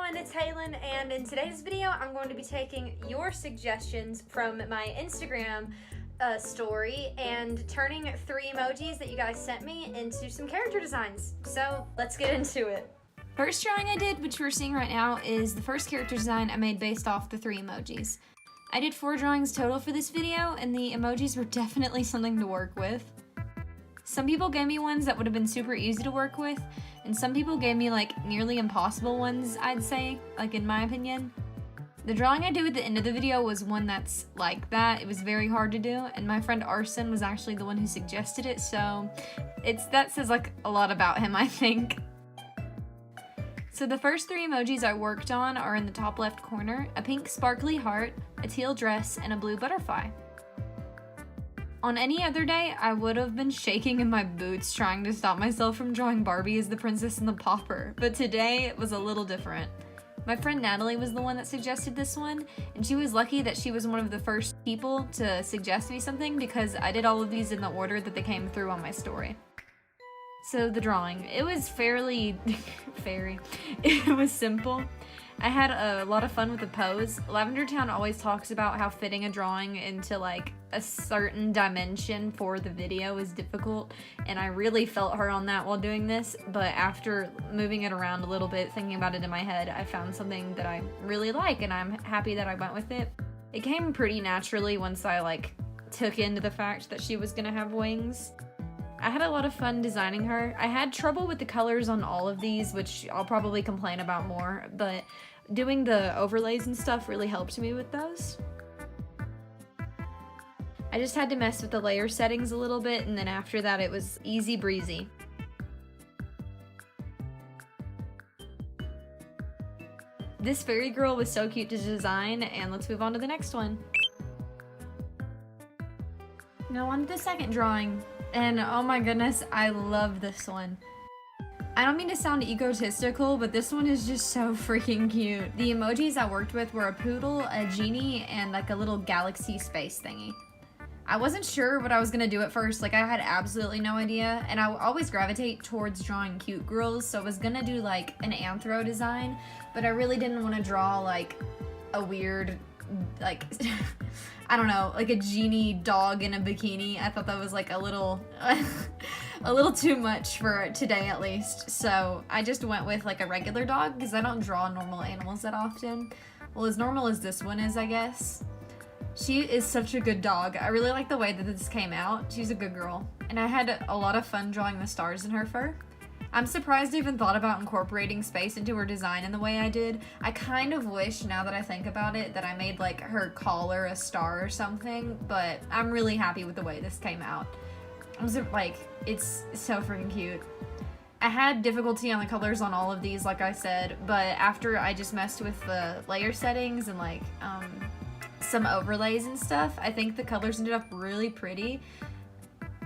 everyone, it's Halen, and in today's video I'm going to be taking your suggestions from my Instagram story and turning 3 emojis that you guys sent me into some character designs. So let's get into it. First drawing I did, which we're seeing right now, is the first character design I made based off the 3 emojis. I did 4 drawings total for this video, and the emojis were definitely something to work with. Some people gave me ones that would have been super easy to work with, and some people gave me like nearly impossible ones, I'd say, like in my opinion. The drawing I do at the end of the video was one that's like that. It was very hard to do, and my friend Arson was actually the one who suggested it, so that says like a lot about him, I think. So the first 3 emojis I worked on are in the top left corner: a pink sparkly heart, a teal dress, and a blue butterfly. On any other day, I would have been shaking in my boots trying to stop myself from drawing Barbie as the princess and the pauper, but today it was a little different. My friend Natalie was the one that suggested this one, and she was lucky that she was one of the first people to suggest me something because I did all of these in the order that they came through on my story. So the drawing, it was it was simple. I had a lot of fun with the pose. Lavender Town always talks about how fitting a drawing into like a certain dimension for the video is difficult, and I really felt her on that while doing this, but after moving it around a little bit, thinking about it in my head, I found something that I really like, and I'm happy that I went with it. It came pretty naturally once I like took into the fact that she was gonna have wings. I had a lot of fun designing her. I had trouble with the colors on all of these, which I'll probably complain about more, but doing the overlays and stuff really helped me with those. I just had to mess with the layer settings a little bit, and then after that it was easy breezy. This fairy girl was so cute to design, and let's move on to the next one. Now on to the second drawing. And oh my goodness, I love this one. I don't mean to sound egotistical, but this one is just so freaking cute. The emojis I worked with were a poodle, a genie, and like a little galaxy space thingy. I wasn't sure what I was gonna do at first, like I had absolutely no idea, and I always gravitate towards drawing cute girls, so I was gonna do like an anthro design, but I really didn't want to draw like a weird, like, I don't know, like a genie dog in a bikini. I thought that was like a little too much for today at least. So I just went with like a regular dog because I don't draw normal animals that often. Well, as normal as this one is, I guess. She is such a good dog. I really like the way that this came out. She's a good girl. And I had a lot of fun drawing the stars in her fur. I'm surprised I even thought about incorporating space into her design in the way I did. I kind of wish, now that I think about it, that I made like her collar a star or something, but I'm really happy with the way this came out. It's so freaking cute. I had difficulty on the colors on all of these, like I said, but after I just messed with the layer settings and like some overlays and stuff, I think the colors ended up really pretty.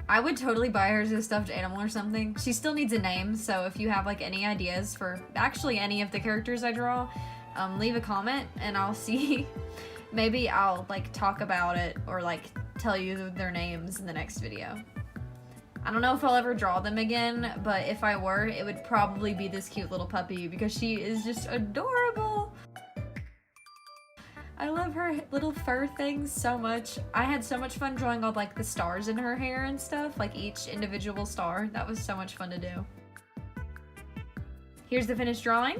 I would totally buy her as a stuffed animal or something. She still needs a name, so if you have like any ideas for actually any of the characters I draw, leave a comment and I'll see. Maybe I'll like talk about it or like tell you their names in the next video. I don't know if I'll ever draw them again, but if I were, it would probably be this cute little puppy because she is just adorable. I love her little fur things so much. I had so much fun drawing all like the stars in her hair and stuff, like each individual star. That was so much fun to do. Here's the finished drawing.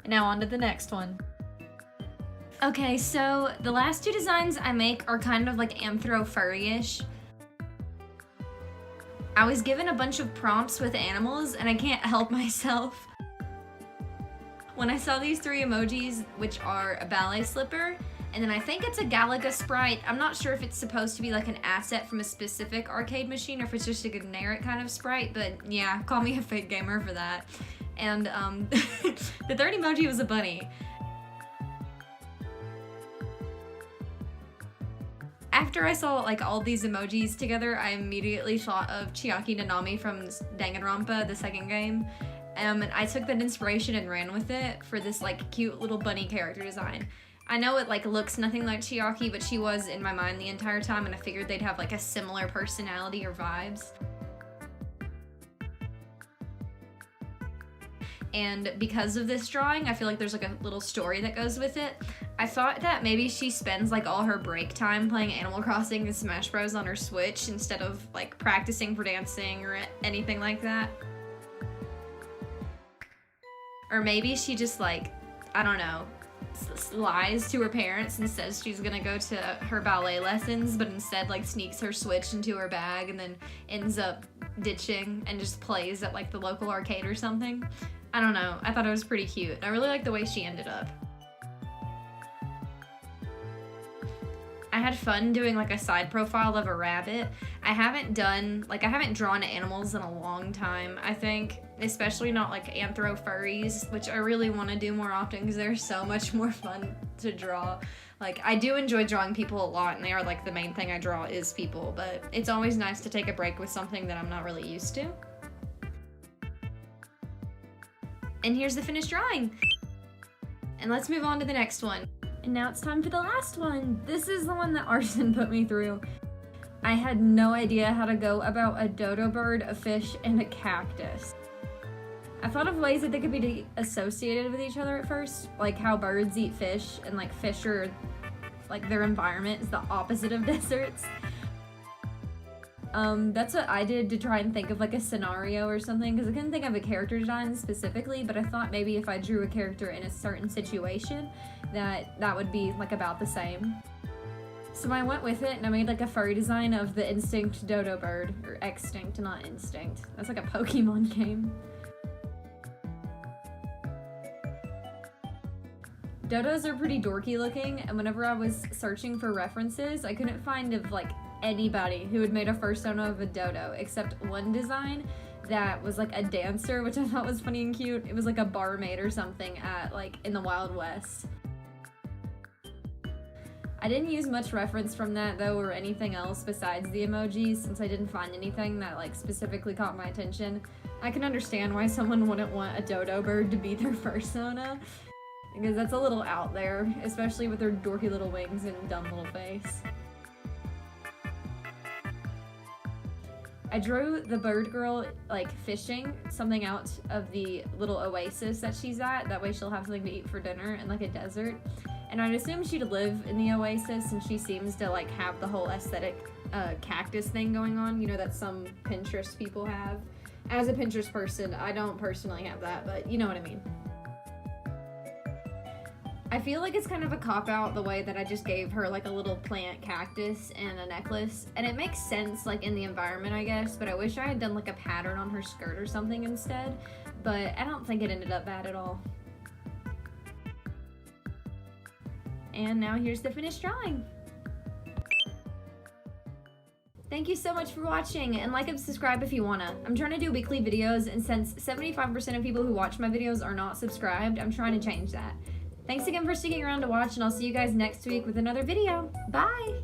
And now on to the next one. Okay, so the last 2 designs I make are kind of like anthro furry-ish. I was given a bunch of prompts with animals and I can't help myself. When I saw these 3 emojis, which are a ballet slipper, and then I think it's a Galaga Sprite. I'm not sure if it's supposed to be like an asset from a specific arcade machine or if it's just a generic kind of Sprite, but yeah, call me a fake gamer for that. And the third emoji was a bunny. After I saw like all these emojis together, I immediately thought of Chiaki Nanami from Danganronpa, the second game. And I took that inspiration and ran with it for this like cute little bunny character design. I know it like looks nothing like Chiaki, but she was in my mind the entire time, and I figured they'd have like a similar personality or vibes. and because of this drawing, I feel like there's like a little story that goes with it. I thought that maybe she spends like all her break time playing Animal Crossing and Smash Bros on her Switch instead of like practicing for dancing or anything like that. Or maybe she just like, I don't know, lies to her parents and says she's gonna go to her ballet lessons, but instead like sneaks her Switch into her bag and then ends up ditching and just plays at like the local arcade or something. I don't know, I thought it was pretty cute. I really like the way she ended up. I had fun doing like a side profile of a rabbit. I haven't drawn animals in a long time, I think, especially not like anthro furries, which I really want to do more often because they're so much more fun to draw. Like, I do enjoy drawing people a lot, and they are like the main thing I draw is people, but it's always nice to take a break with something that I'm not really used to. And here's the finished drawing. And let's move on to the next one. And now it's time for the last one. This is the one that Arson put me through. I had no idea how to go about a dodo bird, a fish, and a cactus. I thought of ways that they could be associated with each other at first, like how birds eat fish, and like fish are, like their environment is the opposite of deserts. That's what I did to try and think of like a scenario or something, because I couldn't think of a character design specifically, but I thought maybe if I drew a character in a certain situation, that would be like about the same. So I went with it and I made like a furry design of the Instinct dodo bird, or Extinct, not Instinct. That's like a Pokemon game. Dodos are pretty dorky looking, and whenever I was searching for references, I couldn't find of like anybody who had made a fursona of a dodo except one design that was like a dancer, which I thought was funny and cute. It was like a barmaid or something at like in the Wild West. I didn't use much reference from that though, or anything else besides the emojis, since I didn't find anything that like specifically caught my attention. I can understand why someone wouldn't want a dodo bird to be their fursona, because that's a little out there, especially with their dorky little wings and dumb little face. I drew the bird girl like fishing something out of the little oasis that she's at. That way she'll have something to eat for dinner in like a desert. And I'd assume she'd live in the oasis, and she seems to like have the whole aesthetic cactus thing going on, you know, that some Pinterest people have. As a Pinterest person, I don't personally have that, but you know what I mean. I feel like it's kind of a cop-out the way that I just gave her like a little plant cactus and a necklace, and it makes sense like in the environment, I guess, but I wish I had done like a pattern on her skirt or something instead, but I don't think it ended up bad at all. And now here's the finished drawing. Thank you so much for watching, and like and subscribe if you wanna. I'm trying to do weekly videos, and since 75% of people who watch my videos are not subscribed, I'm trying to change that. Thanks again for sticking around to watch, and I'll see you guys next week with another video. Bye!